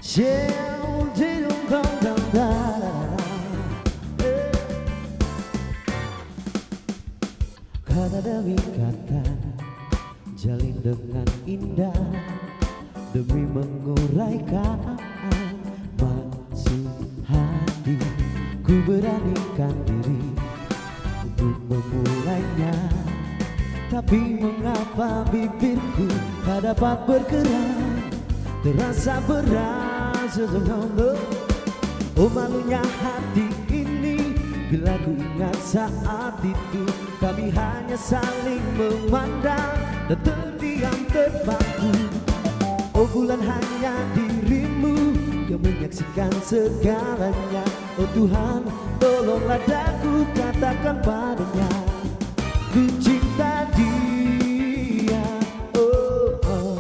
Kata demi kata jalin dengan indah demi menguraikan maksud hati. Ku beranikan diri untuk memulainya, tapi mengapa bibirku tak dapat bergerak, terasa berat sesungguhnya. Oh malunya hati ini bila ku ingat saat itu kami hanya saling memandang dan terdiam terpaku. Oh bulan hanya dirimu yang menyaksikan segalanya. Oh Tuhan tolonglah daku katakan padanya ku cinta dia. Oh oh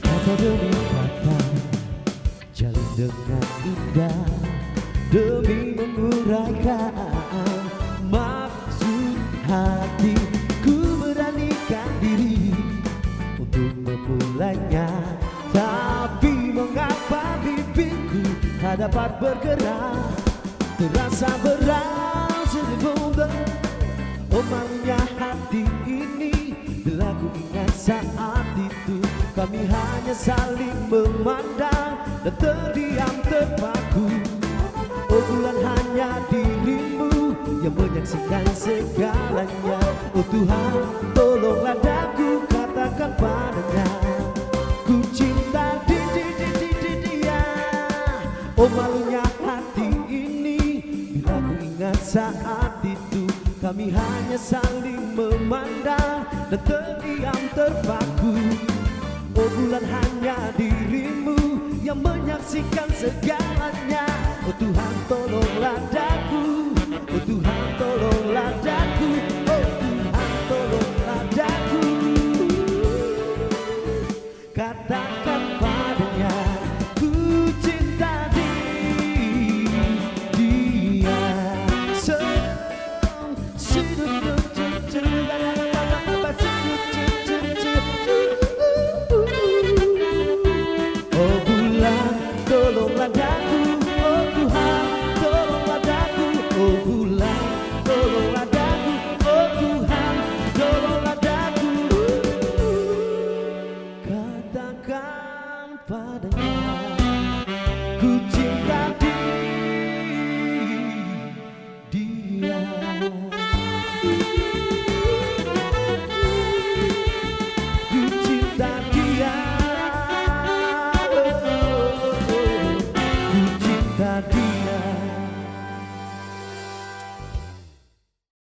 kata demi kata jalin dengan indah demi menguraikan maksud hati. Ku beranikan diri untuk memulainya, tapi mengapa bibirku tak dapat bergerak, terasa berat sesungguhnya. Oh malunya hati ini bila ku ingat saat itu kami hanya saling memandang dan terdiam terpaku. Oh bulan hanya dirimu yang menyaksikan segalanya. Oh Tuhan tolonglah daku katakan padanya ku cinta dia. Oh malunya hati ini bila ku ingat saat itu kami hanya saling memandang dan terdiam terpaku. Oh bulan hanya dirimu yang menyaksikan segalanya. Oh Tuhan tolonglah